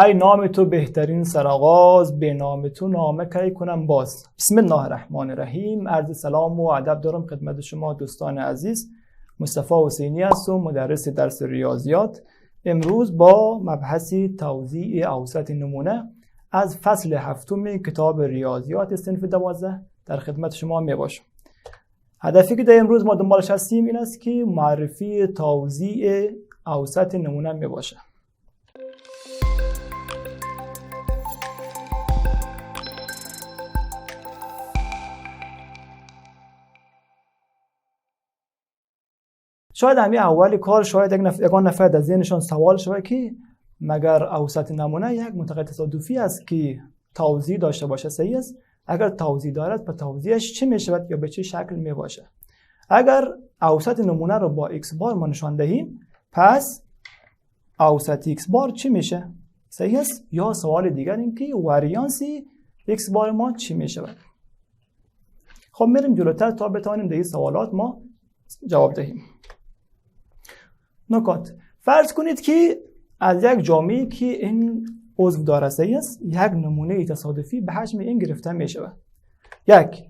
ای نام تو بهترین سرآغاز، به نام تو نامه کی کنم باز. بسم الله الرحمن الرحیم. عرض سلام و ادب دارم خدمت شما دوستان عزیز. مصطفی حسینی هستم، مدرس درس ریاضیات. امروز با مبحثی توزیع اوسط نمونه از فصل هفتم کتاب ریاضیات صنف 12 در خدمت شما می باشم. هدفی که در امروز ما دنبالش هستیم این است که معرفی توزیع اوسط نمونه می باشه. شاید همین اول کار شاید یگان نفر در ذهنشان سوال شود که مگر اوسط نمونه یک منطقه تصادفی است که توزیع داشته باشه، صحیح است؟ اگر توزیع دارد پس توزیعش چه می شود یا به چه شکل می باشه؟ اگر اوسط نمونه رو با x بار ما نشان دهیم پس اوسط x بار چی میشه؟ صحیح است؟ یا سوال دیگر این که واریانس x بار ما چی می شود؟ خب میریم جلوتر تا بتوانیم در این سوالات ما جواب دهیم. نکات: فرض کنید که از یک جامعه‌ای که این عضو داره، صحیح است، یک نمونه تصادفی به حجم این گرفته می شود. یک،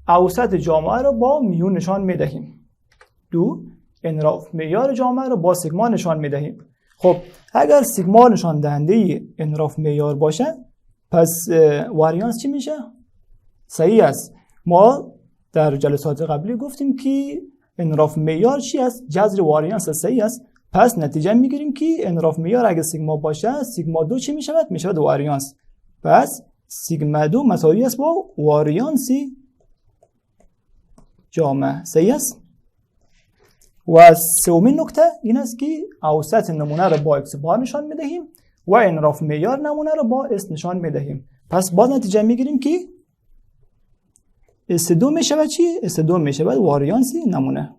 اوسط جامعه رو با میو نشان می دهیم. دو، انحراف معیار جامعه رو با سیگما نشان می دهیم. خب اگر سیگما نشان دهنده انحراف معیار باشه پس واریانس چی میشه؟ صحیح است. ما در جلسات قبلی گفتیم که انحراف معیار چی است؟ جذر واریانس. صحیح است. پس نتیجه میگیریم که انحراف معیار اگه سیگما باشه سیگما 2 چی میشود؟ میشود واریانس. پس سیگما 2 مساوی است با واریانس جامعه. صحیح است. و سومین نکته این است که اوسط نمونه رو با x بار نشان میدهیم و انحراف معیار نمونه رو با s نشان میدهیم. پس باز نتیجه میگیریم که S2 میشود چی؟ S2 میشود واریانس نمونه.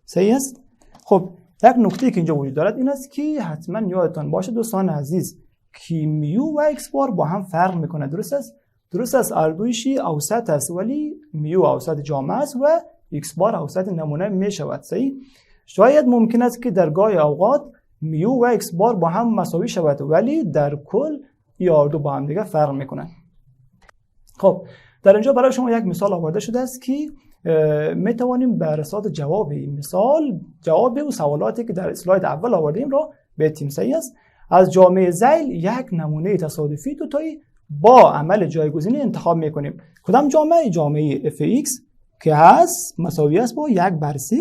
صحیح است؟ خب یک نکته که اینجا وجود دارد این است که حتما یادتان باشه دوستان عزیز که میو و x بار با هم فرق میکنه. درست است؟ درست است، اردویشی اوسط است ولی میو اوسط جامعه است و x بار اوسط نمونه میشود. صحیح؟ شاید ممکن است که در گاه اوقات میو و x بار با هم مساوی شود ولی در کل این اردو با هم دیگه فرق میکنن. خب در اینجا برای شما یک مثال آورده شده است که می توانیم بر اساس جواب این مثال جواب او سوالاتی که در اسلاید اول آوردیم را بهتیم. صحیح است. از جامعه ذیل یک نمونه تصادفی دوتایی با عمل جایگزینی انتخاب میکنیم. کدام جامعه؟ جامعه fx که هست مساوی است با 1/3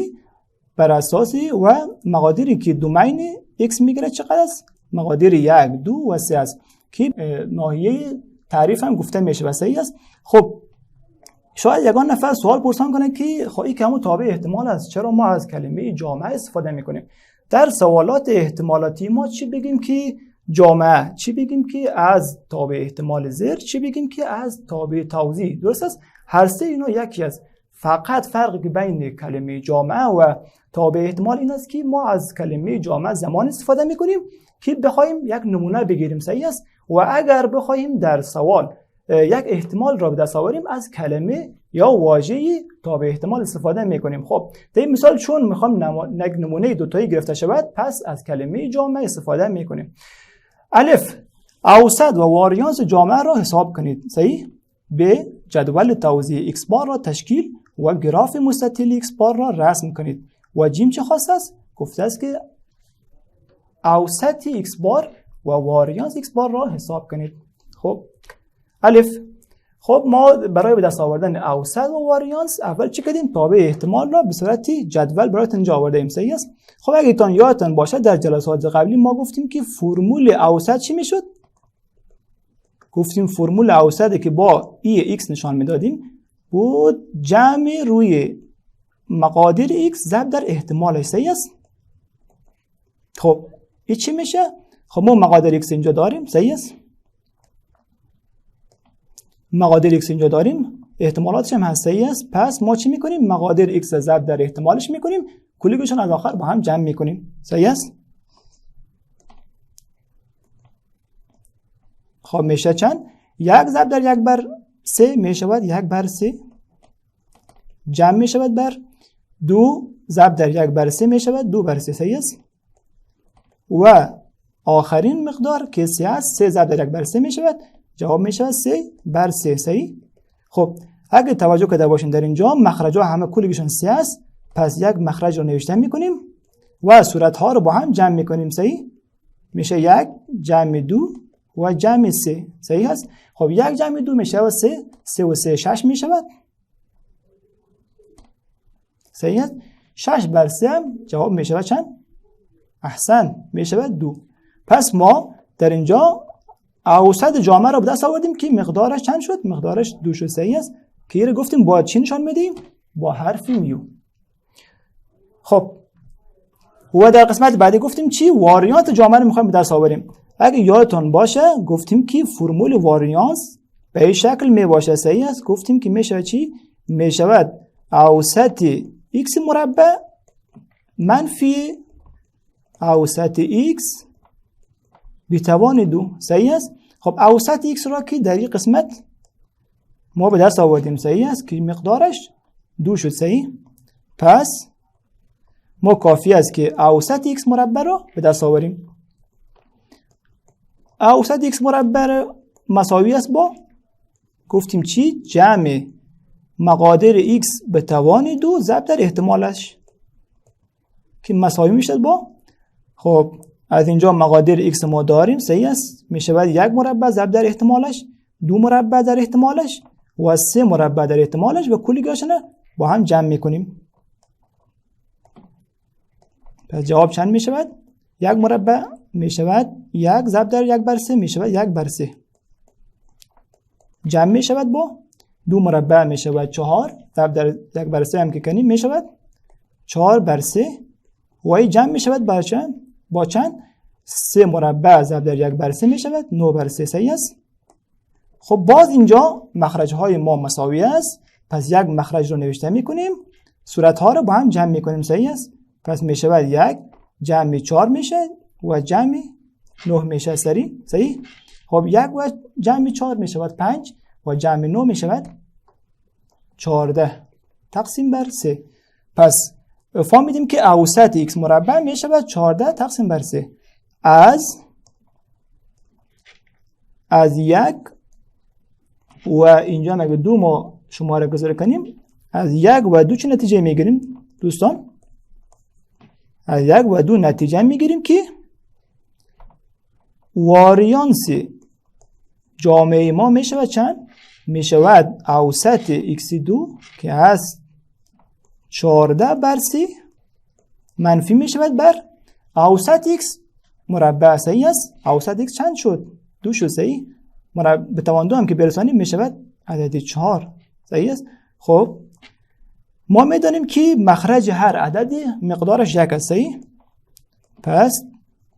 بر اساس و مقادیری که دومین x میگیره چقدر است؟ مقادیر 1، 2 و 3 است که ناحیه تعریف هم گفته میشه. صحیح است. خب شاید یگان نفر سوال پرسان کنه که خب این که همون تابع احتمال است، چرا ما از کلمه جامعه استفاده میکنیم؟ در سوالات احتمالاتی ما چی بگیم که جامعه، چی بگیم که از تابع احتمال زر، چی بگیم که از تابع توزیع. درست است؟ هر سه اینا یکی است. فقط فرقی که بین کلمه جامعه و تابع احتمال این است که ما از کلمه جامعه زمان استفاده میکنیم که بخوایم یک نمونه بگیریم. صحیح است. و اگر بخوایم در سوال یک احتمال را به دست آوریم از کلمه یا واژه تابع احتمال استفاده میکنیم. خب در این مثال چون میخوام نمونه دوتایی گرفته شود پس از کلمه جامعه استفاده میکنیم. الف، اوسط و واریانس جامعه را حساب کنید. صحیح؟ به جدول توزیع x بار را تشکیل و گراف مستطیل x بار را رسم کنید. و جیم چه خواسته است؟ گفته است که اوسط x بار و واریانس x بار را حساب کنید. خب الف، خب ما برای به دست آوردن اوسط و واریانس اول چه کردیم؟ تابع احتمال را به صورت جدول برایتون اینجا آوردیم. صحیح است. خب اگه یادتون باشه در جلسات قبلی ما گفتیم که فرمول اوسط چی میشد؟ گفتیم فرمول اوسطی که با ای x نشان میدادیم بود جمع روی مقادیر x ضرب در احتمالش. صحیح است. خب این چی میشه؟ خب ما مقادیر x اینجا داریم. صحیح است. مقادیر x اینجا داریم، احتمالاتش هم هست. صحیح است. پس ما چی میکنیم؟ مقادیر x ضرب در احتمالش میکنیم، کلیگشون از آخر با هم جمع میکنیم. صحیح است. خب میشه چند؟ 1 ضرب در 1/3 میشود 1/3 جمع میشود بر 2 ضرب در 1/3 میشود 2/3. صحیح است. و آخرین مقدار که 3 است 3 ضرب در 1 بر 3 می شود. جواب می شود 3 بر 3. صحیح؟ خب اگه توجه کرده باشین در اینجا مخرج ها همه کلشون 3 است، پس یک مخرج رو نوشته میکنیم و صورت ها رو با هم جمع میکنیم. صحیح؟ میشه 1 جمع 2 و جمع 3. صحیح است؟ خب 1 جمع 2 میشه و 3 و 3 6 میشود. صحیح است؟ 6 بر 3 هم جواب میشه چند؟ احسن، میشه 2. پس ما در اینجا اوسط جامعه رو به دست آوردیم که مقدارش چند شد؟ مقدارش 2 شد. صحیح است؟ که این رو گفتیم با چی نشان میدیم؟ با حرف میو. خب و در قسمت بعدی گفتیم چی؟ واریانت جامعه رو میخوایم به دست آوریم. اگه یادتون باشه گفتیم که فرمول واریانس به این شکل می باشه. صحیح است؟ گفتیم که میشه چی؟ میشود اوسط x مربع منفی اوسط x به توان 2. صحیح است؟ خب اوسط x را که در این قسمت ما به دست آوردیم. صحیح است؟ که مقدارش 2 شد. صحیح؟ پس ما کافی است که اوسط x مربع را به دست آوریم. اوسط x مربع مساوی است با گفتیم چی؟ جمع مقادیر x به توان 2 ضرب در احتمالش که مساوی میشه با، خب از اینجا مقادیر x ما داریم. صحیح است؟ میشه باید 1 مربع ضرب در احتمالش، 2 مربع در احتمالش و 3 مربع در احتمالش و کلیگاشون با هم جمع میکنیم. پس جواب چند میشود؟ 1 مربع میشود 1 ضرب در 1 بر 3 میشود 1 بر 3. جمع میشود با 2 مربع میشود 4 ضرب در 1 بر 3 هم که کنیم میشود 4 بر 3 و این جمع میشود بر چند؟ با چند؟ 3 مربع ضرب در 1 بر 3 میشود 9 بر 3. صحیح است؟ خب باز اینجا مخرج های ما مساوی است، پس یک مخرج رو نوشته میکنیم، صورت ها رو با هم جمع میکنیم. صحیح است؟ پس میشود 1 جمع 4 میشه و جمع 9 میشه. صحیح؟ خب 1 و جمع 4 میشود 5 و جمع 9 میشود 14 تقسیم بر 3. پس فهمیدیم که اوسط x مربع میشود 14 تقسیم بر 3 از 1 و اینجا مگه 2 ما شماره گذاری کنیم، از 1 و 2 چه نتیجه میگیریم دوستان؟ از 1 و 2 نتیجه میگیریم که واریانس جامعه ما میشود چند؟ میشود اوسط x2 که هست 14 بر 3 منفی میشود بر اوسط x مربع. صحیح است؟ اوسط x چند شد؟ 2 شد. صحیح؟ به توان 2 هم که برسانیم میشود عدد 4. صحیح است؟ خب ما میدانیم که مخرج هر عددی مقدارش 1 است. صحیح؟ پس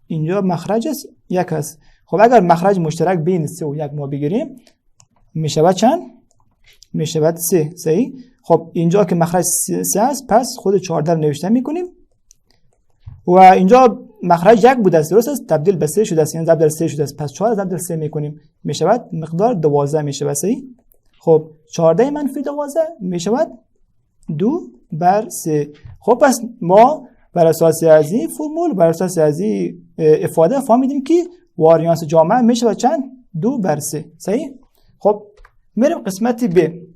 اینجا مخرج 1 است. خب اگر مخرج مشترک بین 3 و 1 ما بگیریم میشود چند؟ میشود 3. صحیح؟ خب اینجا که مخرج 3 است پس خود 14 رو نوشته میکنیم و اینجا مخرج 1 بوده است، درست است؟ تبدیل به 3 شده است، یعنی ضرب در 3 شده است، پس 4 ضرب در 3 میکنیم میشود مقدار 12 میشود. صحیح؟ خب 14 منفی 12 میشود 2 بر 3. خب پس ما بر اساس از این فرمول، بر اساس از این افاده فهمیدیم که واریانس جامعه میشود چند؟ 2 بر 3. صحیح؟ خب میریم قسمت ب.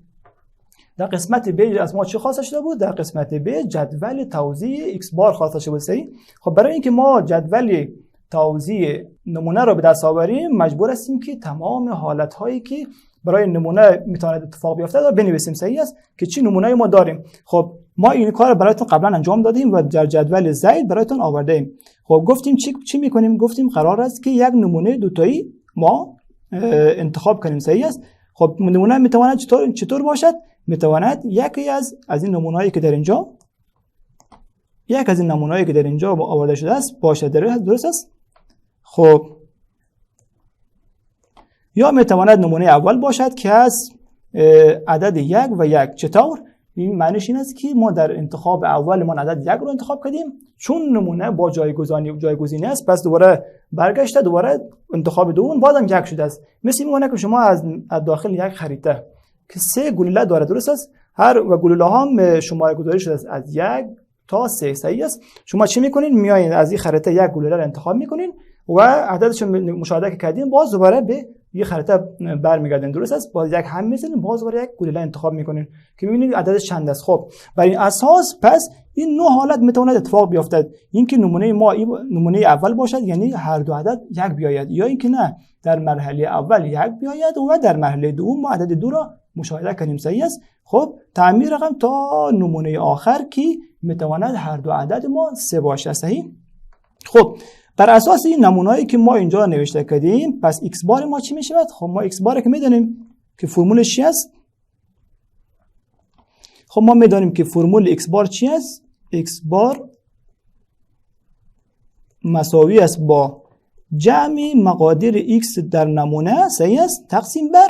در قسمت ب از ما چی خواسته شده بود؟ در قسمت ب جدول توزیع x بار خواسته شده بود. صحیح؟ خب برای اینکه ما جدول توزیع نمونه رو به دست آوریم مجبور هستیم که تمام حالت هایی که برای نمونه میتواند اتفاق بیفته رو بنویسیم. صحیح است؟ که چی نمونه‌ای ما داریم. خب ما این کار برایتون قبلا انجام دادیم و در جدول زید برایتون آورده ایم. خب گفتیم چی میکنیم؟ گفتیم قرار است که یک نمونه دوتایی ما انتخاب کنیم. صحیح است؟ خب نمونه میتواند چطور باشد؟ میتواند یکی از این نمونه‌هایی که در اینجا آورده شده است باشه. درست است؟ خب یا میتواند نمونه اول باشد که از عدد 1 و 1. چطور؟ این معنیش این است که ما در انتخاب اول ما عدد 1 رو انتخاب کردیم، چون نمونه با جایگزینی است پس دوباره برگشته دوباره انتخاب دوم بازم 1 شده است. مثل میمونه که شما از داخل یک خریطه که 3 گلوله داره، درست است؟ هر و گلوله هم شماره گذاری شده است از 1 تا 3. صحیح است؟ شما چی میکنین؟ میایین از این خریطه یک گلوله رو انتخاب میکنین و عددش مشاهده کردیم باز دوباره به یه خریطه برمیگردین. درست است؟ باز یک هم میزنین، باز دوباره یک گلوله انتخاب میکنین که ببینید عددش چند است. خب بر این اساس پس این 9 حالت میتواند اتفاق بیفتد. اینکه نمونه ما نمونه اول باشد یعنی هر دو عدد یک بیاید، یا اینکه نه در مرحله اول یک بیاید و در مرحله دوم ما عدد 2 را مشاهده کنیم. صحیح است؟ خب تعمیر رقم تا نمونه آخر که میتواند هر دو عدد ما 3 باشه. صحیح؟ خب بر اساس این نمونه‌ای که ما اینجا نوشته کردیم پس x بار ما چی میشود؟ خب ما x بار که میدونیم که فرمولش چی است؟ خب ما میدونیم که فرمول x بار چی است؟ x بار مساوی است با جمع مقادیر x در نمونه، صحیح است، تقسیم بر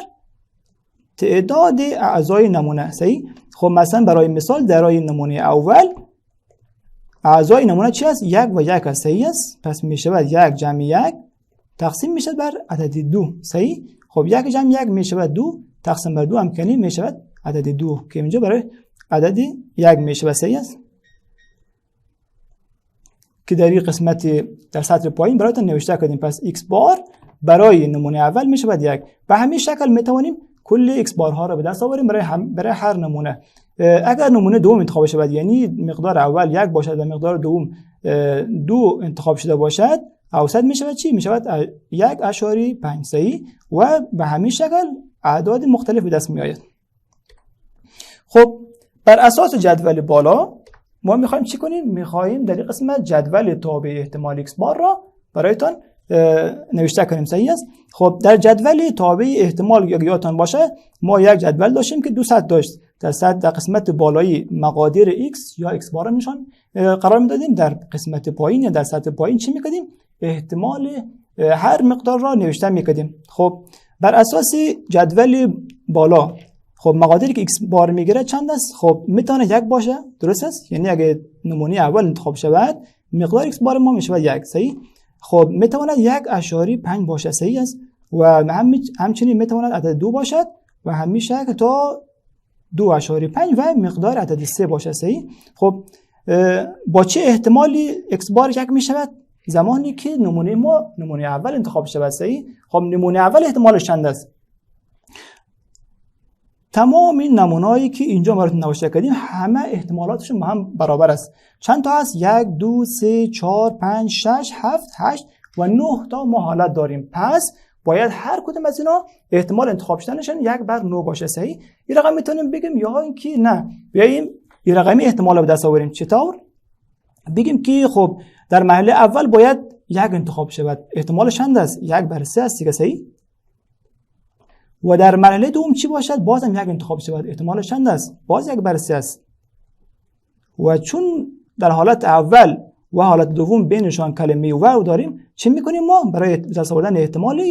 تعداد اعضای نمونه. صحیح؟ خب مثلا برای مثال در نمونه اول اعضای نمونه چی است؟ 1 و 1 است. صحیح است؟ پس می شود 1 جمع 1 تقسیم می شود بر عدد 2. صحیح؟ خب 1 جمع 1 می شود 2 تقسیم بر 2 هم کنیم می شود عدد 2 که اینجا برای عدد 1 می شود. صحیح است؟ که در این قسمت در سطر پایین برایتون نوشته کردیم. پس x بار برای نمونه اول می شود 1. به همین شکل می توانیم کل x بارها را به دست آوریم برای هر نمونه. اگر نمونه دوم انتخاب شود یعنی مقدار اول 1 باشد و مقدار دوم 2 انتخاب شده باشد، اوسط می شود چی؟ می شود 1.5. صحیح؟ و به همین شکل اعداد مختلف به دست می آید. خب بر اساس جدول بالا ما میخوایم چی کنیم؟ میخوایم در این قسمت جدول تابع احتمال x بار را برایتان نوشته کنیم. صحیح است؟ خب در جدول تابع احتمال یادتان باشه ما یک جدول داشتیم که 200 داشت. در قسمت بالایی مقادیر x یا x بار نشان قرار میدادیم، در قسمت پایین یا در سطح پایین چی میکردیم؟ احتمال هر مقدار را نوشته میکردیم. خب بر اساس جدول بالا خب مقادیری که x بار میگیره چند است؟ خب میتونه 1 باشه. درست است؟ یعنی اگه نمونه اول انتخاب شود مقدار x بار ما میشه 1. صحیح؟ خب میتواند 1.5 باشه. صحیح است؟ و همچنین میتواند عدد 2 باشد و همیشه تا 2.5 و مقدار عدد 3 باشه. صحیح؟ خب با چه احتمالی x بار 1 میشود؟ زمانی که نمونه اول انتخاب شود. صحیح؟ خب نمونه اول احتمالش چند است؟ تمام این نمونه‌ای که اینجا براتون نوشته کردیم همه احتمالاتشون با هم برابر است. چند تا هست؟ 1 2 3 4 5 6 7 8 و 9 تا ما حالت داریم. پس باید هر کدوم از اینا احتمال انتخاب شدنشون 1/9 باشه. صحیح؟ این رقم میتونیم بگیم یا اینکه نه بیایم این رقمی احتمال رو به دست آوریم. چطور؟ بگیم که خب در مرحله اول باید 1 انتخاب شود. احتمالش چند است؟ 1/3 است دیگه. صحیح؟ و در مرحله دوم چی باشد؟ بازم 1 انتخاب شود. احتمالش چند است؟ باز 1/3 است. و چون در حالت اول و حالت دوم بینشان کلمه و داریم چه میکنیم؟ ما برای دست آوردن احتمال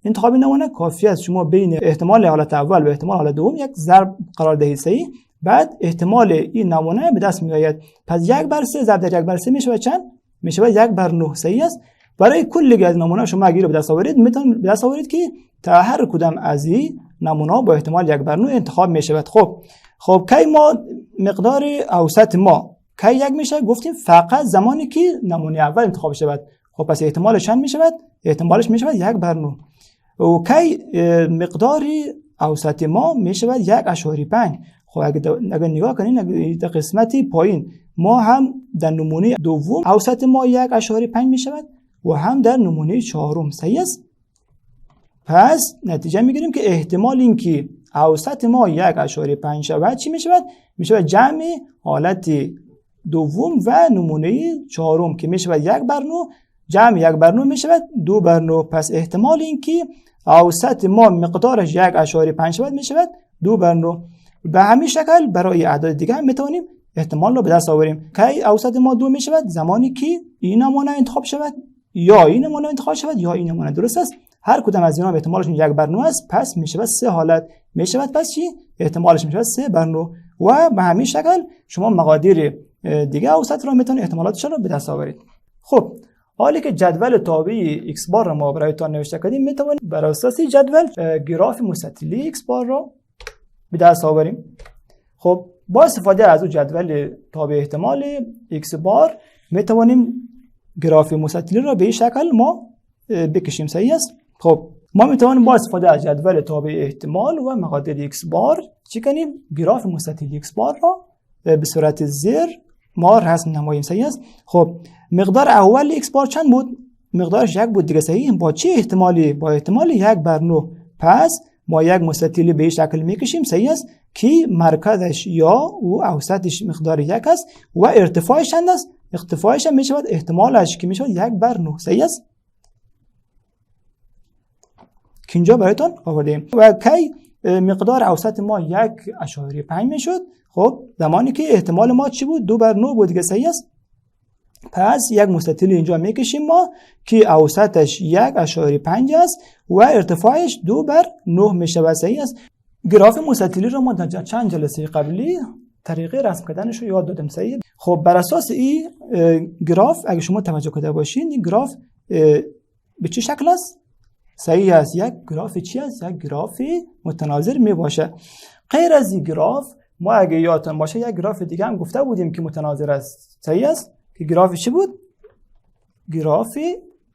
انتخاب نمونه کافی است شما بین احتمال حالت اول و احتمال حالت دوم یک ضرب قرار دهید. صحیح؟ بعد احتمال این نمونه به دست میآید. پس 1/3 ضرب در 1/3 میشه چند؟ میشه 1/9. صحیح است؟ برای کل از نمونه شما اگه رو به دست آورید میتونید به دست آورید که تا هر کدام از این نمونه با احتمال 1/9 انتخاب میشه. خب کی ما مقدار اوسط ما کی 1 میشه؟ گفتیم فقط زمانی که نمونه اول انتخاب شود. خب پس احتمالش چند میشود؟ احتمالش میشود 1/9. و کی مقدار اوسط ما میشود 1.5. خب اگه نگاه کنین در قسمت پایین ما هم در نمونه دوم اوسط ما 1.5 میشود و هم در نمونه چهارم. صحیح است؟ پس نتیجه میگیریم که احتمال این که اوسط ما 1.5 شود چی میشود؟ میشود جمع حالت دوم و نمونه چهارم که میشود 1/9 جمع 1/9 میشود 2/9. پس احتمال این که اوسط ما مقدارش 1.5 شود میشود 2/9. به همین شکل برای اعداد دیگه هم میتونیم احتمال رو به دست آوریم. کی اوسط ما 2 میشود؟ زمانی که این نمونه انتخاب شود یا این نمونه انتخاب شود یا این نمونه. درست است؟ هر کدام از اینا احتمالش 1/9 است. پس میشود 3 حالت میشود. پس چی؟ احتمالش میشود 3/9. و به همین شکل شما مقادیر دیگه اوسط رو میتونید احتمالاتشون رو به دست آورید. خب حالی که جدول تابع x بار رو ما برایتان نوشته کردیم میتونید بر اساس جدول گراف مستطیلی x بار رو به دست آوریم. خب با استفاده از اون جدول تابع احتمال x بار میتونیم گراف مستطیلی رو به این شکل ما بکشیم. صحیح است. خب ما میتوانیم با استفاده از جدول تابع احتمال و مقادیر ایکس بار چی کنیم؟ گراف مستطیل ایکس بار را به صورت زیر ما رسم نماییم. صحیح است. خب مقدار اول ایکس بار چند بود؟ مقدارش 1 بود دیگه. صحیح. با چه احتمالی؟ با احتمال 1/9. پس ما یک مستطیل به این شکل میکشیم. صحیح است که مرکزش یا او اوسطش مقدار 1 است و ارتفاعش چند است؟ ارتفاعش هم میشود احتمالش که میشود 1/9. صحیح است که اینجا برایتون آوردیم. و کی مقدار اوسط ما 1.5 میشد؟ خب زمانی که احتمال ما چی بود؟ 2/9 بود دیگه. صحیح است. پس یک مستطیل اینجا میکشیم ما که اوسطش 1.5 است و ارتفاعش 2/9 میشه. صحیح است. گراف مستطیلی رو ما در چند جلسه قبلی طریقه رسم کردنش رو یاد دادم. صحیح. خب بر اساس این گراف اگه شما توجه کرده باشین این گراف به چه شکل است؟ صحیح است. یک گراف چی است؟ یک گراف متناظر می باشه. غیر از این گراف ما اگه یادتون باشه یک گراف دیگه هم گفته بودیم که متناظر است. صحیح است که گراف چی بود؟ گراف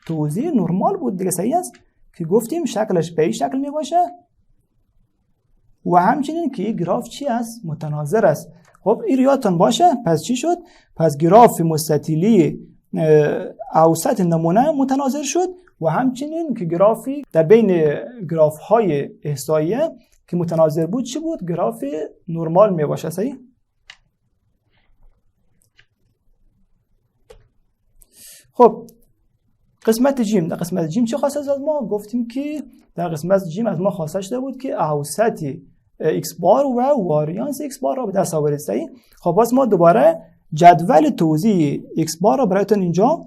توزیع نرمال بود دیگه. صحیح است که گفتیم شکلش به این شکل می باشه و همچنین که این گراف چی است؟ متناظر است. خب این یادتون باشه. پس چی شد؟ پس گراف مستطیلی اوسط نمونه متناظر شد و همچنین که گرافی در بین گراف های احصاییه که متناظر بود چی بود؟ گراف نرمال می باشه. صحیح. خب قسمت جیم. در قسمت جیم چه خواسته از ما؟ گفتیم که در قسمت جیم از ما خواسته شده بود که اوسط ایکس بار و واریانس ایکس بار را به دست آورید. صحیح. خب باز ما دوباره جدول توزیع ایکس بار را برایتون اینجا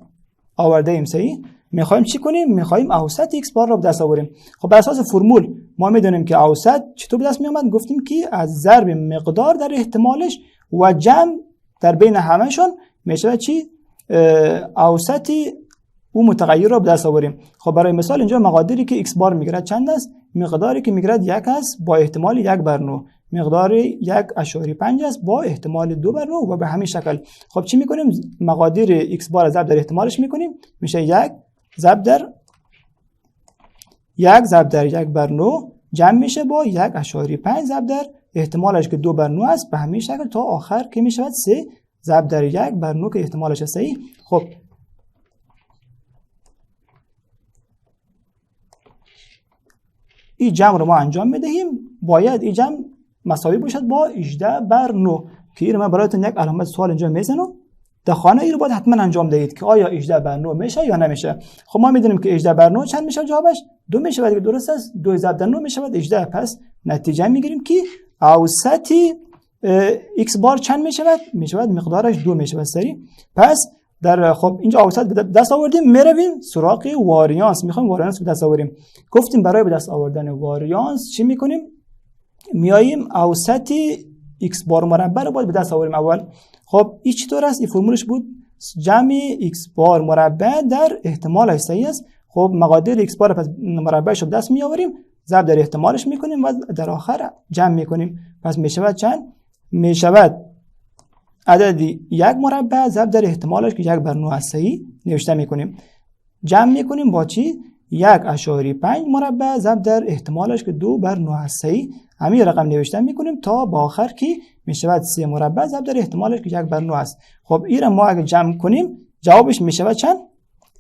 آورده ایم. صحیح. میخوایم چی کنیم؟ میخوایم اوسط ایکس بار را به دست آوریم. خب بر اساس فرمول ما میدونیم که اوسط چطور به دست می اومد؟ گفتیم که از ضرب مقدار در احتمالش و جمع در بین همهشون میشه چی؟ اوسط او متغیر را به دست آوریم. خب برای مثال اینجا مقادیری که ایکس بار میگیرد چند است؟ مقداری که میگیرد 1 است با احتمال 1/9. مقدار 1.5 است با احتمال 2/9 و به همین شکل. خب چی میکنیم؟ مقادیر ایکس بار ضرب در احتمالش میکنیم. میشه 1 ضرب در 1/9 جمع میشه با 1.5 ضرب در احتمالش که 2/9 است به همین شکل تا آخر که میشود 3 ضرب در 1/9 که احتمالش است. صحیح. خب این جمع رو ما انجام میدهیم. باید این جمع مساوی باشد با 18/9 که این من برایتون یک علامت سوال اینجا میزنم. در خانه این رو باید حتما انجام دهید که آیا 18/9 میشه یا نمیشه. خب ما میدونیم که 18/9 چند میشه؟ جوابش 2 میشه و دیگه درست است. 2 ضرب در 9 میشه 18. پس نتیجه میگیریم که اوسط ایکس بار چند میشه؟ میشه مقدارش 2 میشه. سری پس در خب اینجا اوسط به دست آوردیم. میرویم سراغ واریانس. میخوایم واریانس به دست آوریم. گفتیم برای به دست آوردن واریانس چی میکنیم؟ میاییم اوسط ایکس بار مربع رو باید به دست آوریم اول. خب این چطور است؟ این فرمولش بود جمع ایکس بار مربع در احتمالش. صحیح است. خب مقادیر ایکس بار پس مربعش رو به دست می آوریم، ضرب در احتمالش میکنیم و در آخر جمع میکنیم. پس میشود چند؟ میشود عددی 1 مربع ضرب در احتمالش که 1/9 است. صحیح نوشته میکنیم. جمع میکنیم با چی؟ 1.5 مربع ضرب در احتمالش که 2/9 است. صحیح همین رقم نوشته میکنیم تا با آخر که میشود 3 مربع ضرب در احتمالش که 1/9 است. خب این را ما اگه جمع کنیم جوابش میشود چند؟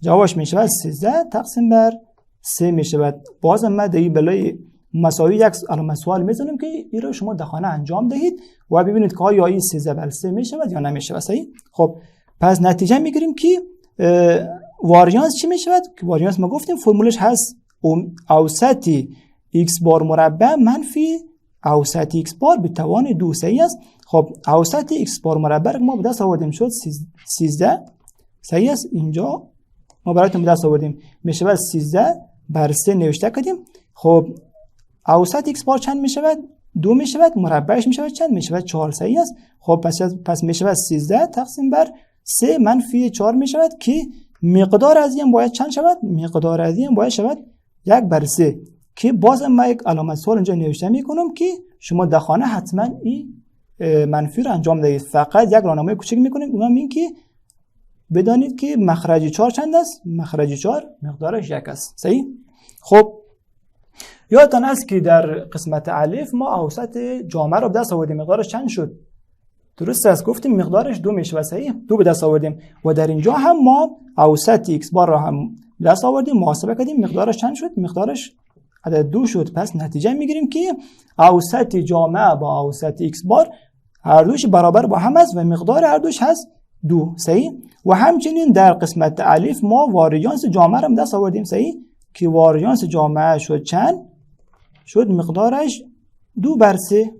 جوابش میشود 13 تقسیم بر 3 میشود. باز ما در این بلای مساوی یک علامت سوال میزنیم که این رو شما در خانه انجام دهید و ببینید که آیا این 13 بر 3 میشود یا نمیشود. صحیح. خب پس نتیجه میگیریم که واریانس چی میشود؟ که واریانس ما گفتیم فرمولش هست اوسط x بار مربع منفی اوسط x بار به توان 2. صحیح است. خب اوسط x بار مربع ما به دست آوردیم شد 13. صحیح است. اینجا ما براتون به دست آوردیم میشود 13 بر 3 نوشته کردیم. خب اوسط x بار چند میشود؟ 2 میشود. مربعش میشود چند؟ میشود 4. صحیح است. خب پس میشود 13 تقسیم بر 3 منفی 4 میشود که مقدار از این باید چند شود؟ مقدار از این باید شود 1/3 که باز من یک علامت سوال اینجا نوشته میکنم که شما در خانه حتما این منفی رو انجام دهید. فقط یک راهنمای کوچک میکنیم اونم این که بدانید که مخرج 4 چند است؟ مخرج 4 مقدارش 1 است. صحیح؟ خب یادتان است که در قسمت الف ما اوسط جامعه رو به دست آوردیم. مقدارش چند شد؟ درست است، گفتیم مقدارش 2 میشه. صحیح؟ 2 به دست آوردیم و در اینجا هم ما اوسط x بار رو هم به دست آوردیم، محاسبه کردیم. مقدارش چند شد؟ مقدارش عدد 2 شد. پس نتیجه میگیریم که اوسط جامعه با اوسط x بار هر دوش برابر با هم است و مقدار هر دوش هست 2. صحیح؟ و همچنین در قسمت الف ما واریانس جامعه رو به دست آوردیم. صحیح؟ که واریانس جامعه شد چند؟ شد مقدارش 2/3.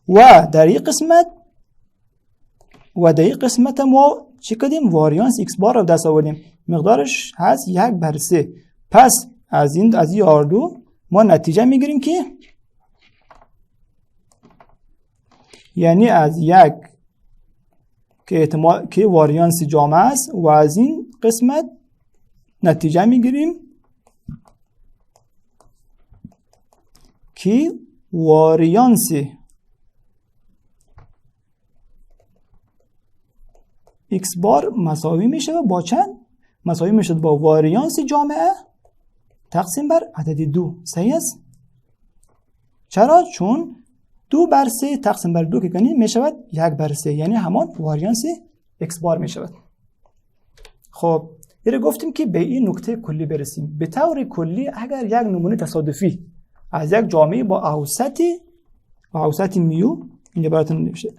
و در این قسمت ما چی کردیم؟ واریانس x بار رو دست آوردیم، مقدارش هست 1/3. پس از این R2 ما نتیجه میگیریم که یعنی از 1 که واریانس جامعه است و از این قسمت نتیجه میگیریم که واریانس x بار مساوی میشه با چند؟ مساوی میشه با واریانس جامعه تقسیم بر عدد 2. صحیح است؟ چرا؟ چون 2/3 تقسیم بر 2 که کنیم میشود 1/3، یعنی همان واریانس x بار میشود. خب یه گفتیم که به این نکته کلی برسیم. به طور کلی اگر یک نمونه تصادفی از یک جامعه با اوسط میو، اینجا براتون نمیشه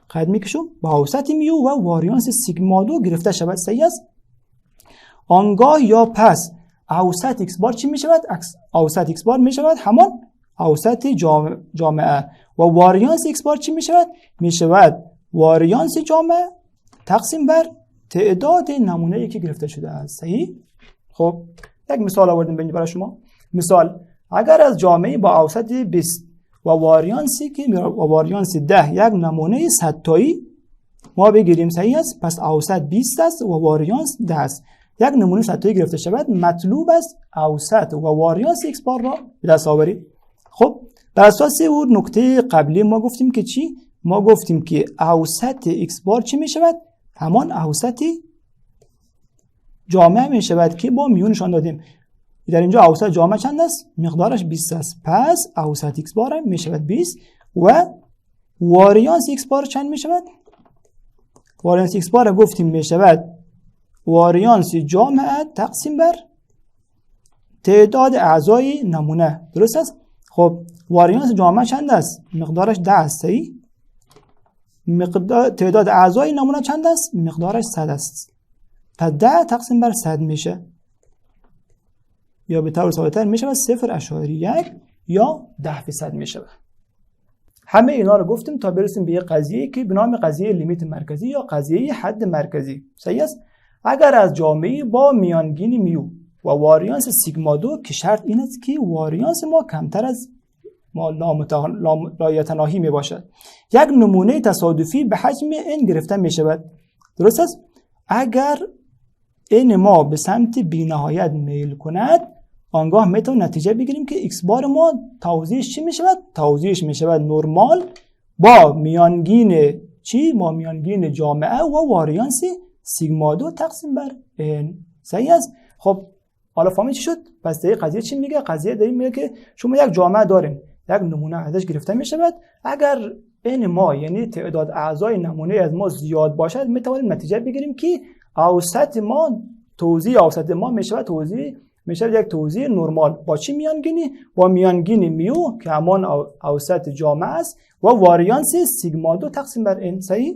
قید میکشم، با اوسط میو و واریانس سیگما 2 گرفته شود. صحیح است؟ آنگاه یا پس اوسط x بار چی میشود؟ اوسط x بار میشود همان اوسط جامعه و واریانس x بار چی میشود؟ میشود واریانس جامعه تقسیم بر تعداد نمونه‌ای که گرفته شده است. صحیح؟ خب یک مثال آوردیم برای شما. مثال اگر از جامعه با اوسط 20 و واریانس 10 یک نمونه 100 تایی ما بگیریم. صحیح است؟ پس اوسط 20 است و واریانس 10 است. یک نمونه 100 تایی گرفته شود، مطلوب است اوسط و واریانس x بار را به دست آورید. خب بر اساس اون نکته قبلی ما گفتیم که چی؟ ما گفتیم که اوسط x بار چی می شود؟ همان اوسط جامعه می شود که با میونشان دادیم. در اینجا اوسط جامعه چند است؟ مقدارش 20 است. پس اوسط x بار می شود 20 و واریانس x بار چند می شود؟ واریانس x بار گفتیم می شود واریانس جامعه تقسیم بر تعداد اعضای نمونه. درست است؟ خب واریانس جامعه چند است؟ مقدارش 10 است. صحیح؟ تعداد اعضای نمونه چند است؟ مقدارش 100 است. پس 10 تقسیم بر 100 میشه، یا به طور ساده‌تر میشه 0.1 یا 10% میشه. همه اینا رو گفتیم تا برسیم به یک قضیه که به نام قضیه لیمیت مرکزی یا قضیه حد مرکزی. صحیح است؟ اگر از جامعه با میانگین میو و واریانس سیگما 2 که شرط این است که واریانس ما کمتر از لایتناهی می باشد، یک نمونه تصادفی به حجم n گرفته می شود. درست است؟ اگر n ما به سمت بی‌نهایت میل کند، آنگاه میتونیم نتیجه بگیریم که x بار ما توزیعش چی می شود؟ توزیعش می شود نرمال با میانگین چی؟ با میانگین جامعه و واریانس سیگما 2 تقسیم بر n. صحیح است؟ خب حالا فهمید چی شد؟ پس در قضیه چی میگه؟ قضیه داریم میگه که شما یک جامعه دارین، یک نمونه ازش گرفته می شود. اگر n ما یعنی تعداد اعضای نمونه از ما زیاد باشد، میتوانیم نتیجه بگیریم که اوسط ما توزیع اوسط ما میشود یک توزیع نرمال با چی میانگینی؟ با میانگین میو که همان اوسط جامعه است و واریانس سیگما 2 تقسیم بر n. صحیح؟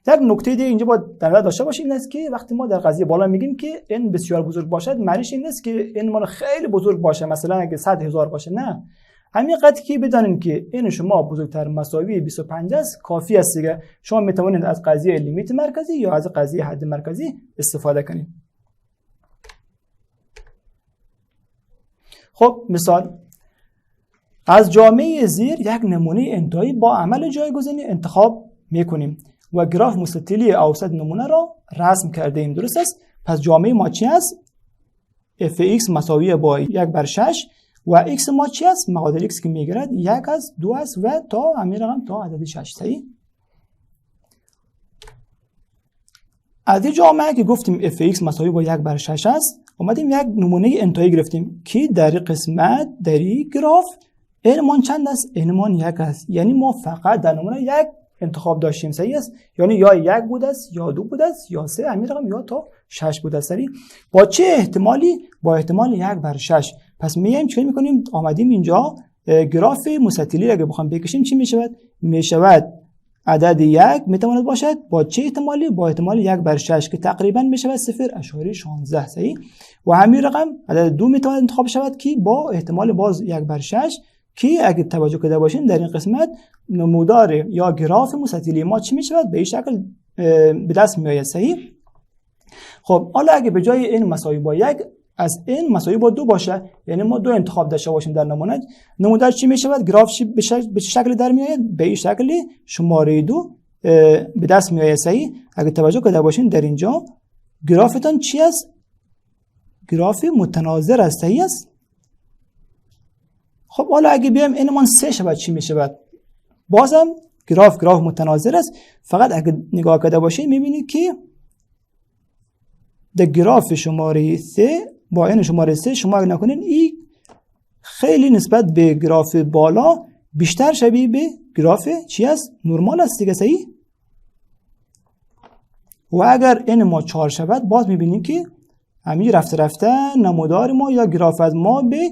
یک نکته دیگه اینجا با در نظر داشته باشیم این است که وقتی ما در قضیه بالا میگیم که n بسیار بزرگ باشد، معنیش این است که n ما خیلی بزرگ باشه، مثلا اگه 100,000 باشه. نه، همین قدر که بدانید که n شما بزرگتر مساوی 25 است کافی است دیگه. شما میتوانید از قضیه لیمیت مرکزی یا از قضیه حد مرکزی استفاده کنید. خب مثال از جامعه زیر یک نمونه انتهایی با عمل جایگزینی انتخاب میکنیم و گراف مستطیلی اوسط نمونه را رسم کرده ایم. درست است؟ پس جامعه ما چی است؟ fx مساوی با 1/6 و x ما چی است؟ معادل x که میگیرد 1 است، 2 است و تا همین رقم تا عدد 6. صحیح؟ از این جامعه که گفتیم fx مساوی با 1/6 است، اومدیم یک نمونه انتهایی گرفتیم که در این قسمت در این گراف n مان چند است؟ n مان 1 است. یعنی ما فقط در نمونه یک انتخاب داشتیم. صحیح است؟ یعنی یا 1 بوده است یا 2 بوده است یا 3 همین رقم یا تا 6 بوده است. با چه احتمالی؟ با احتمال 1/6. پس میایم چیکار میکنیم؟ آمدیم اینجا گراف مستطیلی اگه بخوام بکشیم چی میشود؟ میشود عدد 1 میتواند باشد با چه احتمالی؟ با احتمال 1/6 که تقریبا میشود 0.16. صحیح؟ و همین رقم عدد 2 میتواند انتخاب شود که با احتمال باز 1/6 که اگه توجه کرده باشین در این قسمت نمودار یا گراف مستطیلی ما چی میشود؟ به این شکل به دست میآید. صحیح؟ خب حالا اگه به جای n مساوی با 1 از n مساوی با 2 باشه، یعنی ما 2 انتخاب داشته باشیم در نمودار چی میشود؟ گراف به شکل در میآید؟ به این شکل شماره 2 به دست میآید. صحیح؟ اگه توجه کرده باشین در اینجا گرافتون چی است؟ گراف متناظر است. صحیح است؟ خب حالا اگه بیایم n مان 3 شود چی میشود؟ بازم گراف متناظر است. فقط اگه نگاه کرده باشین میبینید که در گراف شماره 3 با n شماره 3 شما اگه نکنین این خیلی نسبت به گراف بالا بیشتر شبیه به گراف چی است؟ نرمال است دیگه. صحیح؟ و اگر n ما 4 شود باز میبینید که همین رفته نمودار ما یا گراف از ما به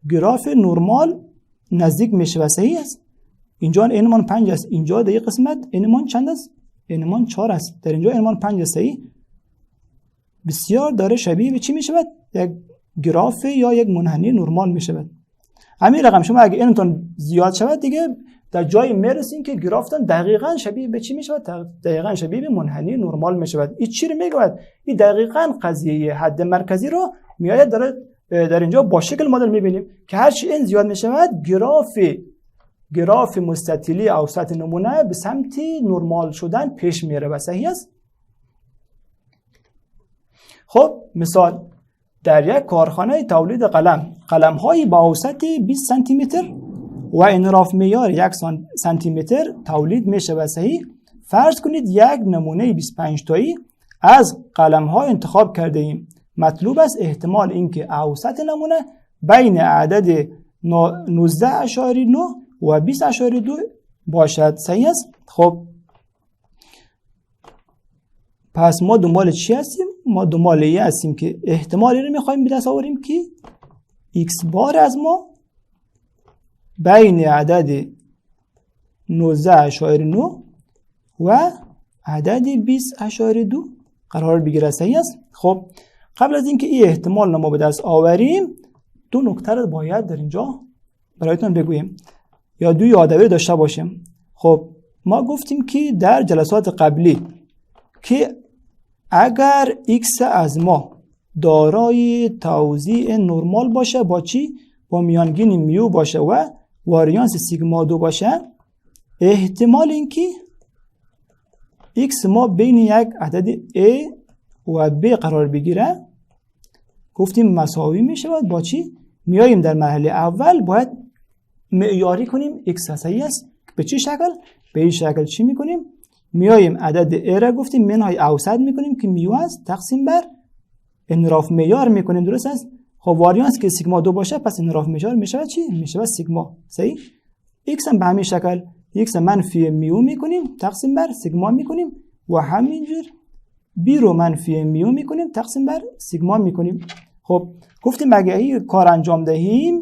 گراف نرمال نزدیک میشه. صحیح است؟ اینجا n مان 5 است، اینجا در این قسمت n مان چند است؟ n مان 4 است، در اینجا n مان 5 است. صحیح؟ بسیار داره شبیه به چی میشود؟ یک گراف یا یک منحنی نرمال میشود. همین رقم شما اگه n تون زیاد شود دیگه در جای میرسین که گرافتون دقیقاً شبیه به چی میشود؟ دقیقاً شبیه به منحنی نرمال میشود. این چی رو میگوید؟ این دقیقاً قضیه حد مرکزی رو میآید در اینجا با شکل مدل میبینیم که هر چی n زیاد میشود گراف مستطیلی اوسط نمونه به سمت نرمال شدن پیش میره. صحیح است؟ خب مثال در یک کارخانه تولید قلم هایی با اوسط 20 سانتی متر و انحراف معیار 1 سانتی متر تولید می شود. صحیح؟ فرض کنید یک نمونه 25 تایی از قلم ها انتخاب کرده ایم. مطلوب است احتمال اینکه اوسط نمونه بین عدد 19.9 و 20.2 باشد. صحیح است؟ خب پس ما دنبال چی هستیم؟ ما دنبال این هستیم که احتمالی رو میخوایم به دست آوریم که x بار از ما بین عدد 19.9 و عدد 20.2 قرار بگیره. صحیح است؟ خب قبل از اینکه این احتمال رو ما به دست آوریم 2 نکته رو باید در اینجا برایتون بگویم یا 2 یادآوری داشته باشیم. خب ما گفتیم که در جلسات قبلی که اگر x از ما دارای توزیع نرمال باشه با چی؟ با میانگین میو باشه و واریانس سیگما 2 باشه، احتمال اینکه x ما بین یک عدد a و b قرار بگیره گفتیم مساوی می شود با چی؟ میاییم در مرحله اول باید معیاری کنیم x. صحیح است؟ به چه شکل؟ به این شکل چی میکنیم؟ میاییم عدد a را گفتیم منهای اوسط میکنیم که میو است تقسیم بر انحراف معیار میکنیم. درست است؟ خب واریانس که سیگما 2 باشه پس انحراف معیار میشه چی؟ میشه سیگما. صحیح؟ x هم به همین شکل x منفی میو میکنیم تقسیم بر سیگما میکنیم و همینجور b رو منفی میو میکنیم تقسیم بر سیگما میکنیم. خب گفتیم اگه این کار انجام دهیم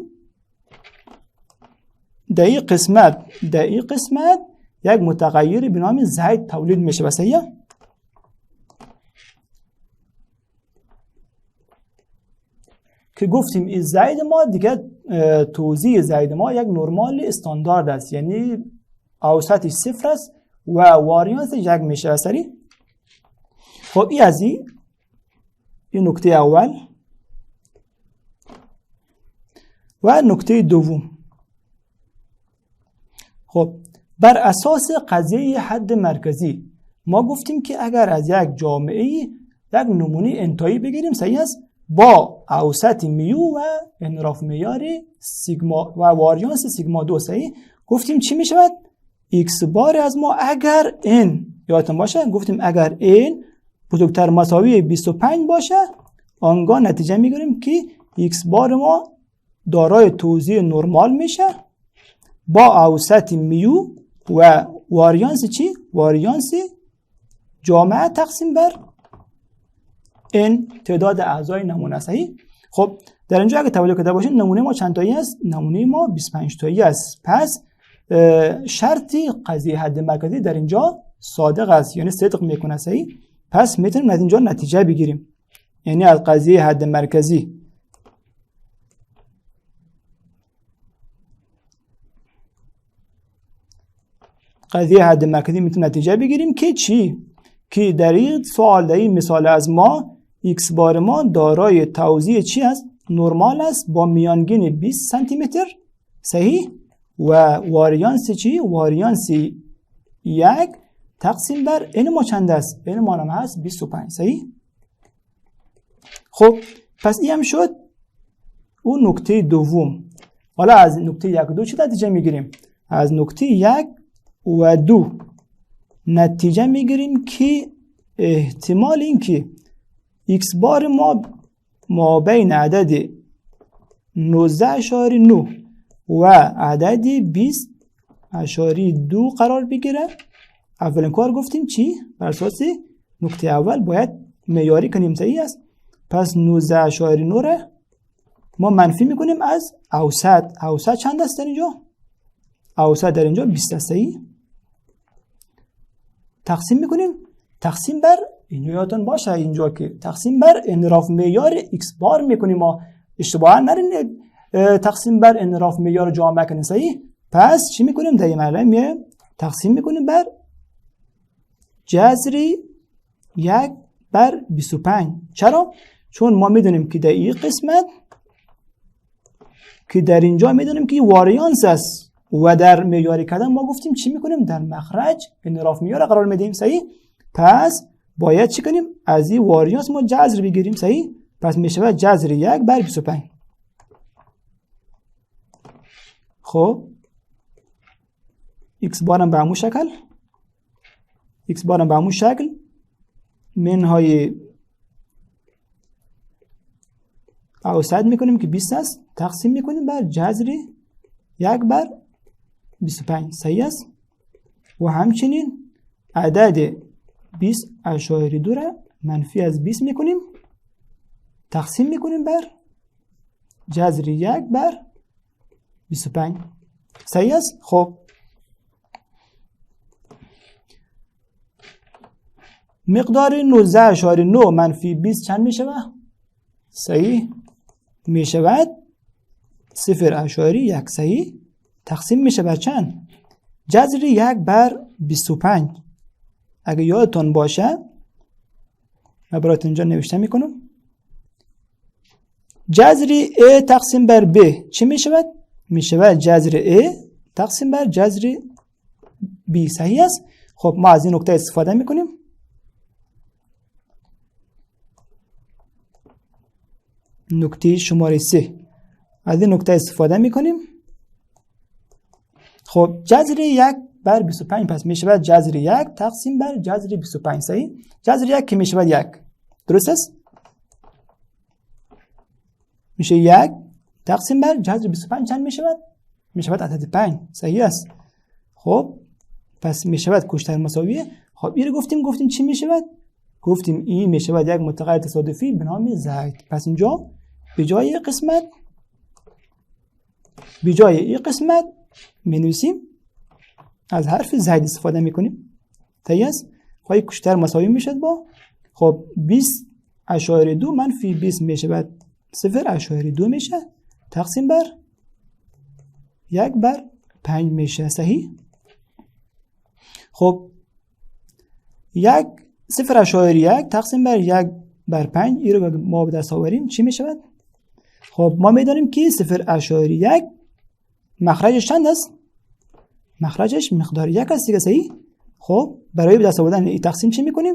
در این قسمت یک متغیر به نام زید تولید میشه. صحیح؟ که گفتیم این زید ما دیگه توزیع زید ما یک نرمال استاندارد است، یعنی اوسطش 0 است و واریانس 1 میشه. صحیح؟ خب این از این نکته اول. و نکته دوم، خب بر اساس قضیه حد مرکزی ما گفتیم که اگر از یک جامعه یک نمونه انتهایی بگیریم، صحیح است، با اوسط میو و انحراف معیار سیگما و واریانس سیگما 2، صحیح، گفتیم چی می شود؟ x بار از ما اگر n، یادتون باشه گفتیم اگر n بزرگتر مساوی 25 باشه، آنگاه نتیجه میگیریم که x بار ما دارای توزیع نرمال میشه با اوسط میو و واریانس چی؟ واریانس جامعه تقسیم بر این تعداد اعضای نمونه. صحیح؟ خب در اینجا اگه توجه کرده باشین نمونه ما چند تایی است؟ نمونه ما 25 تایی است. پس شرطی قضیه حد مرکزی در اینجا صادق است، یعنی صدق میکنه. صحیح؟ پس میتونیم از اینجا نتیجه بگیریم، یعنی از قضیه حد مرکزی میتونیم نتیجه بگیریم که چی؟ که در این سوال، در این مثال از ما x بار ما دارای توزیع چی است؟ نرمال است با میانگین 20 سانتی متر. صحیح؟ و واریانس چی؟ واریانس 1 تقسیم بر این ما چند است؟ این ما هم هست 25. صحیح؟ خب پس این هم شد اون نکته دوم. حالا از نکته 1 و 2 چه نتیجه میگیریم؟ از نکته 1 و 2 نتیجه میگیریم که احتمال این که x بار ما بین عدد 19.9 و عدد 20.2 قرار بگیره. اولین کار گفتیم چی؟ بر اساس نکته اول باید معیاری کنیم. صحیح است؟ پس 19.9 را ما منفی میکنیم از اوسط. اوسط چند است در اینجا؟ اوسط در اینجا 20 است. صحیح؟ تقسیم میکنیم. تقسیم بر اینجا یادتون باشه اینجا که تقسیم بر انحراف معیار x بار میکنیم. ما اشتباها نرین تقسیم بر انحراف معیار جامعه کنیم. صحیح؟ پس چی میکنیم؟ در این مرحله میایم تقسیم میکنیم بر جذری 1 بر 25. چرا؟ چون ما میدونیم که در این قسمت که در اینجا میدونیم که واریانس است و در معیاری کردن ما گفتیم چی میکنیم؟ در مخرج انحراف معیار قرار میدیم. صحیح؟ پس باید چی کنیم؟ از این واریانس ما جذر بگیریم. صحیح؟ پس میشه جذر 1 بر 25. خب x بارم به همون شکل، x بارم به همون شکل منهای اوسط میکنیم که 20 است، تقسیم میکنیم بر جذر 1 بر 25. صحیح است؟ و همچنین عدد 20.2 را منفی از 20 میکنیم، تقسیم میکنیم بر جذر 1 بر 25. صحیح است؟ خب مقدار 19.9 منفی 20 چند می شود؟ صحیح؟ می شود 0.1. صحیح؟ تقسیم می شود چند؟ جذر 1 بر 25. اگه یادتون باشه من براتون اینجا نوشته می کنم. جذر A تقسیم بر B چی می شود؟ می شود جذر A تقسیم بر جذر B. صحیح است؟ خب ما از این نکته استفاده می کنیم. نکته شماره 3 از این نکته استفاده می کنیم. خب جذر 1 بر 25 پس می شود جذر 1 تقسیم بر جذر 25. صحیح؟ جذر 1 که می شود 1. درست است؟ میشه 1 تقسیم بر جذر 25 چند می شود؟ می شود عدد 5. صحیح است؟ خب پس می شود کشتر مساویه. خب این رو گفتیم چی می شود؟ گفتیم این می شود یک متغیر تصادفی به نام زید. پس اینجا به جای این قسمت می نویسیم از حرف زید استفاده می کنیم. صحیح است؟ خب کشتر مساوی می شود با خب 20.2 منفی 20 می شود 0.2 میشه تقسیم بر 1 بر 5 میشه. صحیح؟ خب 0.1 تقسیم بر 1 بر 5 این رو ما به دست آوریم چی میشه؟ خب ما میدانیم که 0.1 مخرجش چند است؟ مخرجش مقدار 1 است دیگه. صحیح؟ خب برای به دست آوردن این تقسیم چی میکنیم؟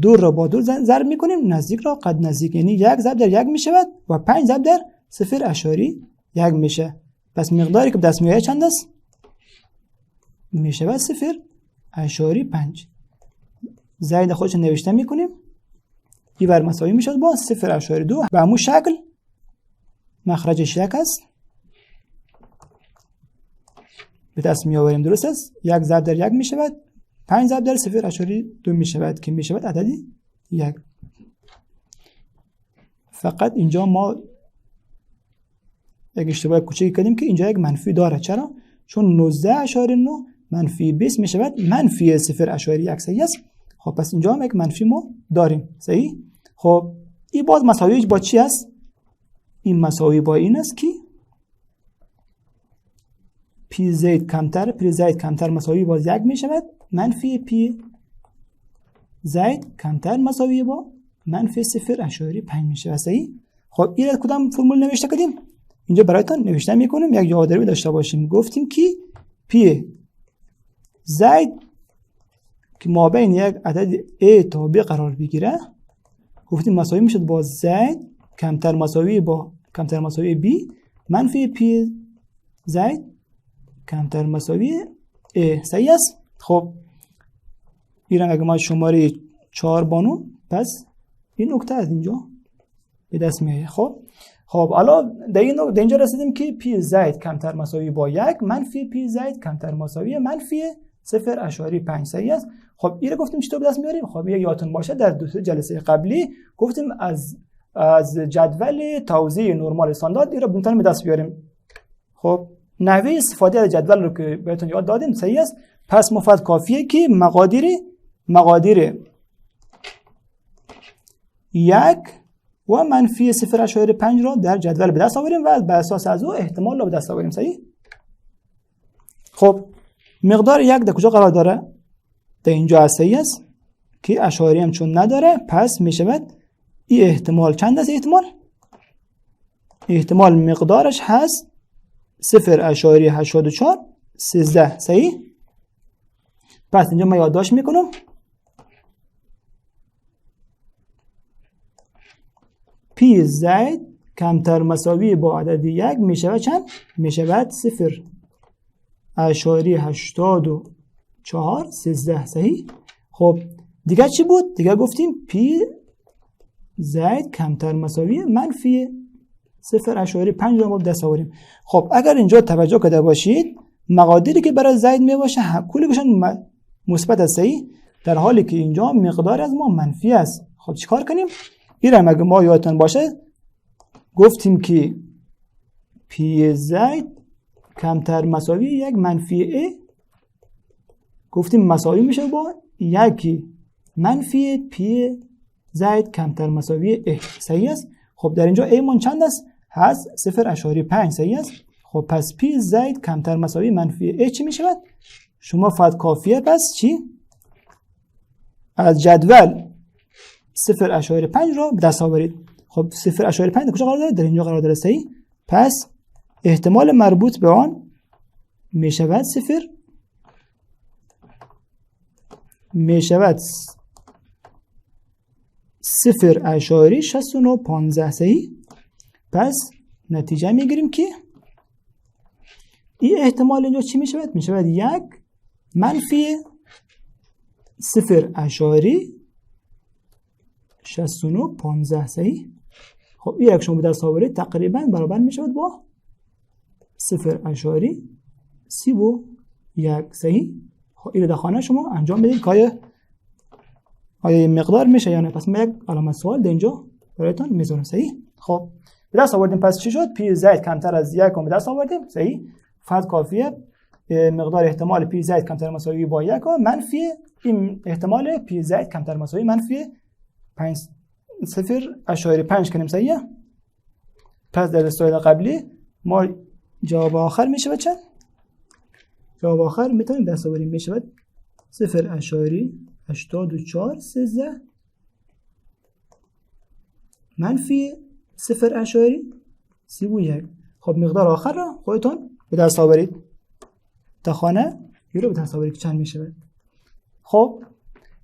دور را با دور ضرب میکنیم، نزدیک را قد نزدیک، یعنی 1 ضرب در 1 میشود و 5 ضرب در 0.1 میشه. پس مقداری که به دست میآید چند است؟ میشود 0.5. زید خودش نوشته میکنیم، این ور مساوی میشد با 0.2. به همون شکل مخرجش 1 است، به دست می آوریم. درست است؟ 1 ضرب در 1 می شود، 5 ضرب در 0.2 می شود که می شود عددی 1. فقط اینجا ما یک اشتباه کوچکی کردیم که اینجا یک منفی داره. چرا؟ چون 19.9 منفی 20 می شود منفی 0.1 صحیح است. خب پس اینجا هم یک منفی ما داریم. صحیح؟ خب این باز مساویش با چی است؟ این مساوی با این است که پی زید کمتر مساوی با 1 می شود منفی پی زید کمتر مساوی با منفی 0.5 می شود. صحیح؟ خب این کدام فرمول نوشته کردیم؟ اینجا برایتان نوشته میکنیم، یک یادآوری داشته باشیم. گفتیم که پی زید که ما بین یک عدد a تا b قرار بگیره، گفتیم مساوی میشد با زید کمتر مساوی b منفی پی زید کمتر مساوی a. صحیح است؟ خب این اگه ما شماره 4 بانو، پس این نکته از اینجا به دست میاد. خب حالا در اینجا رسیدیم که پی زید کمتر مساوی با 1 منفی پی زید کمتر مساوی منفی 0.5. صحیح است؟ خب این رو گفتیم چطور به دست میاریم؟ خب یادتون باشه در دو جلسه قبلی گفتیم از جدول توزیع نرمال استاندارد این رو میتونیم به دست بیاریم. خب نحوه استفاده از جدول رو که بهتون یاد دادیم صحیح است. پس مفاد کافیه که مقادیر 1 و منفی 0.5 را در جدول به دست آوریم و بر اساس از او احتمال را به دست آوریم. صحیح؟ خب مقدار 1 در کجا قرار داره؟ در اینجا صحیح است که اشاری هم چون نداره، پس می شود این احتمال چند است؟ احتمال مقدارش هست 0.84 13. صحیح؟ پس اینجا من یادداشت میکنم پی زید کمتر مساوی با عدد 1 می شود چند؟ می شود 0.84 13. صحیح؟ خب دیگه چی بود؟ دیگه گفتیم پی زید کمتر مساوی منفی 0.5 رو ما دست آوریم. خب اگر اینجا توجه کرده باشید مقادیری که برای زید می باشه کلشون مثبت است. صحیح؟ در حالی که اینجا مقدار از ما منفی است. خب چیکار کنیم؟ این هم اگه ما یادتون باشه گفتیم که پی زید کمتر مساوی 1 منفی a، گفتیم مساوی میشه با 1 منفی پی زید کمتر مساوی a. صحیح است؟ خب در اینجا a من چند است؟ هست 0.5. صحیح است؟ خب پس پی زید کمتر مساوی منفی a چی میشود؟ شما فقط کافیه پس چی؟ از جدول 0.5 را به دست آورید. خب 0.5 در کجا قرار داره؟ در اینجا قرار داره. صحیح؟ پس احتمال مربوط به آن می شود 0.6915. صحیح؟ پس نتیجه می گیریم که این احتمال اینجا چی می شود؟ می شود 1 منفی 0.6915. صحیح؟ خب این یک شما به دست آورید تقریبا برابر می شود با 0.31. صحیح؟ خب این در خانه شما انجام بدید که آیا مقدار میشه یا نه. پس من یک علامت سوال در اینجا برایتون میذارم. صحیح؟ خب به دست آوردیم. پس چی شد؟ پی زید کمتر از 1 رو به دست آوردیم. صحیح؟ فقط کافیه مقدار احتمال پی زید کمتر مساوی با 1 منفی این احتمال پی زید کمتر مساوی منفی 0.5 کنیم. صحیح؟ پس در سوال قبلی ما جواب آخر میشه چند؟ جواب آخر میتونیم دست آوریم میشه 0.84 13 منفی 0.31. خب مقدار آخر را خودتون به دست آورید تا خانه یه رو به دست آورید که چند میشه. خب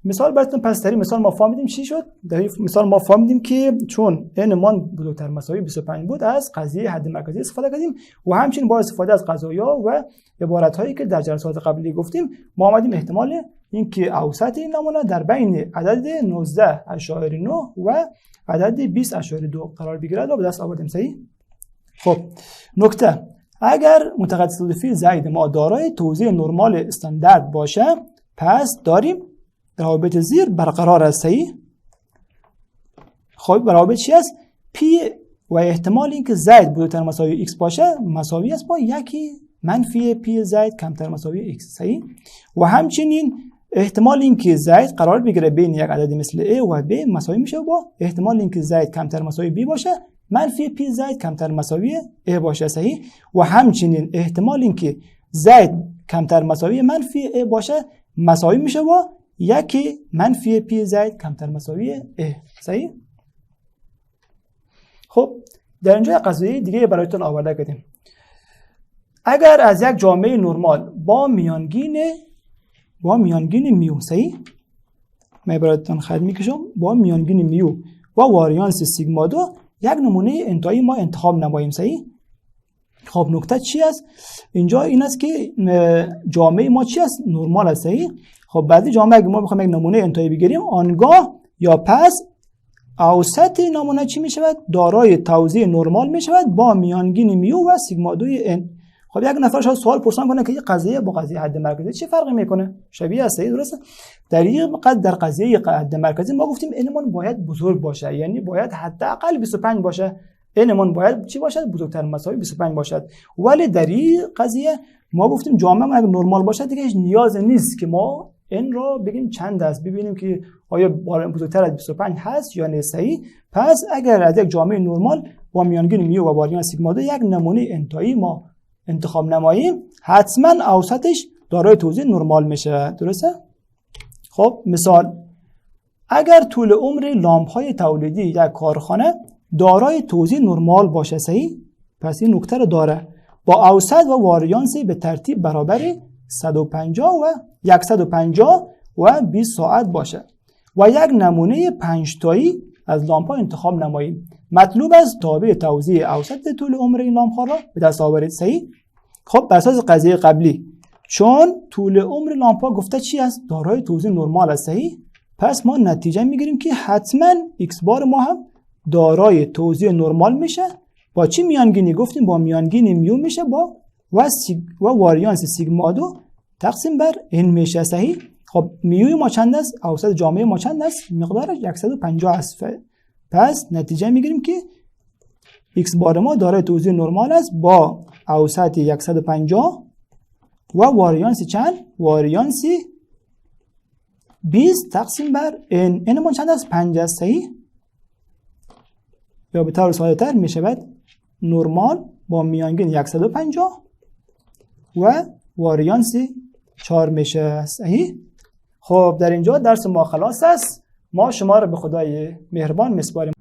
مثال براتون پس در این مثال ما فهمیدیم چی شد. در این مثال ما فهمیدیم که چون n مان بزرگتر مساوی 25 بود از قضیه حد مرکزی استفاده کردیم و همچنین با استفاده از قضایا و عبارت هایی که در جلسات قبلی گفتیم ما آمدیم احتمال اینکه اوسط این نمونه در بین عدد 19.9 و عدد 20.2 قرار بگیرد و به دست آوردیم. صحیح؟ خب نکته، اگر متغیر صادفی زید ما دارای توزیع نرمال استاندارد باشه پس داریم روابط زیر برقرار است. صحیح؟ خب روابط چی است؟ p و احتمال اینکه زید بزرگتر مساوی x باشه مساوی است با یکی منفی p زید کمتر مساوی x. صحیح؟ و همچنین احتمال اینکه زید قرار بگیره بین یک عدد مثل a و b مساوی میشه با احتمال اینکه زید کمتر مساوی b باشه منفی p زید کمتر مساوی a باشه. صحیح؟ و همچنین احتمال اینکه زید کمتر مساوی منفی a باشه مساوی میشه با یکی منفی p زید کمتر مساوی a. صحیح؟ خب در اینجا قضیه دیگه برایتون آورده کردیم. اگر از یک جامعه نرمال با میانگین میو، صحیح؟ من برایتون خط میکشم، با میانگین میو و واریانس سیگما دو یک نمونه انتهایی ما انتخاب نماییم. صحیح؟ خب نکته چی است؟ اینجا این است که جامعه ما چی است؟ نرمال است. صحیح؟ خب بعدی جامعه اگه ما بخوایم یک نمونه انتهایی بگیریم آنگاه یا پس اوسط نمونه چی می شود؟ دارای توزیع نرمال می شود با میانگین میو و سیگما دوی n. خب یک نفر شاید سوال پرسان کنه که این قضیه با قضیه حد مرکزی چه فرقی میکنه؟ شبیه است. صحیح؟ درسته؟ در قضیه حد مرکزی ما گفتیم n مان باید بزرگ باشه، یعنی باید حداقل 25 باشه. n مان باید چی باشد؟ بزرگتر مساوی 25 باشد. ولی در این قضیه ما گفتیم جامعه ما اگه نرمال باشه دیگه هیچ نیاز نیست که ما n را بگیم چند است، ببینیم که آیا بزرگتر از 25 هست یا نه. صحیح؟ پس اگر از یک جامعه نرمال با میانگین میو و واریانس سیگما دو یک نمونه انتهایی ما انتخاب نماییم حتما اوسطش دارای توزیع نرمال میشه. درسته؟ خب مثال، اگر طول عمر لامپ های تولیدی یک کارخانه دارای توزیع نرمال باشه، صحیح؟ پس این نکته رو داره با اوسط و واریانس به ترتیب برابر 150 و 150 و 20 ساعت باشه و یک نمونه 5 تایی از لامپ ها انتخاب نماییم. مطلوب است تابع توزیع اوسط طول عمر این لامپ ها را به دست آورید. صحیح؟ خب بر اساس قضیه قبلی چون طول عمر لامپ ها گفته چی است؟ دارای توزیع نرمال است. صحیح؟ پس ما نتیجه میگیریم که حتما x بار ما هم دارای توزیع نرمال میشه. با چی میانگینی؟ گفتیم با میانگین میو میشه با و واریانس سیگما دو تقسیم بر n میشه. صحیح؟ خب میوی ما چند است؟ اوسط جامعه ما چند است؟ مقدارش 150 است. پس نتیجه میگیریم که x بار ما دارای توزیع نرمال است با اوسط 150 و واریانس چند؟ واریانس 20 تقسیم بر n. n ما چند است؟ 5 است. صحیح؟ یا به طور ساده تر می شود نرمال با میانگین 150 و واریانس 4 میشه. صحیح؟ خب در اینجا درس ما خلاص است. ما شما را به خدای مهربان میسپاریم.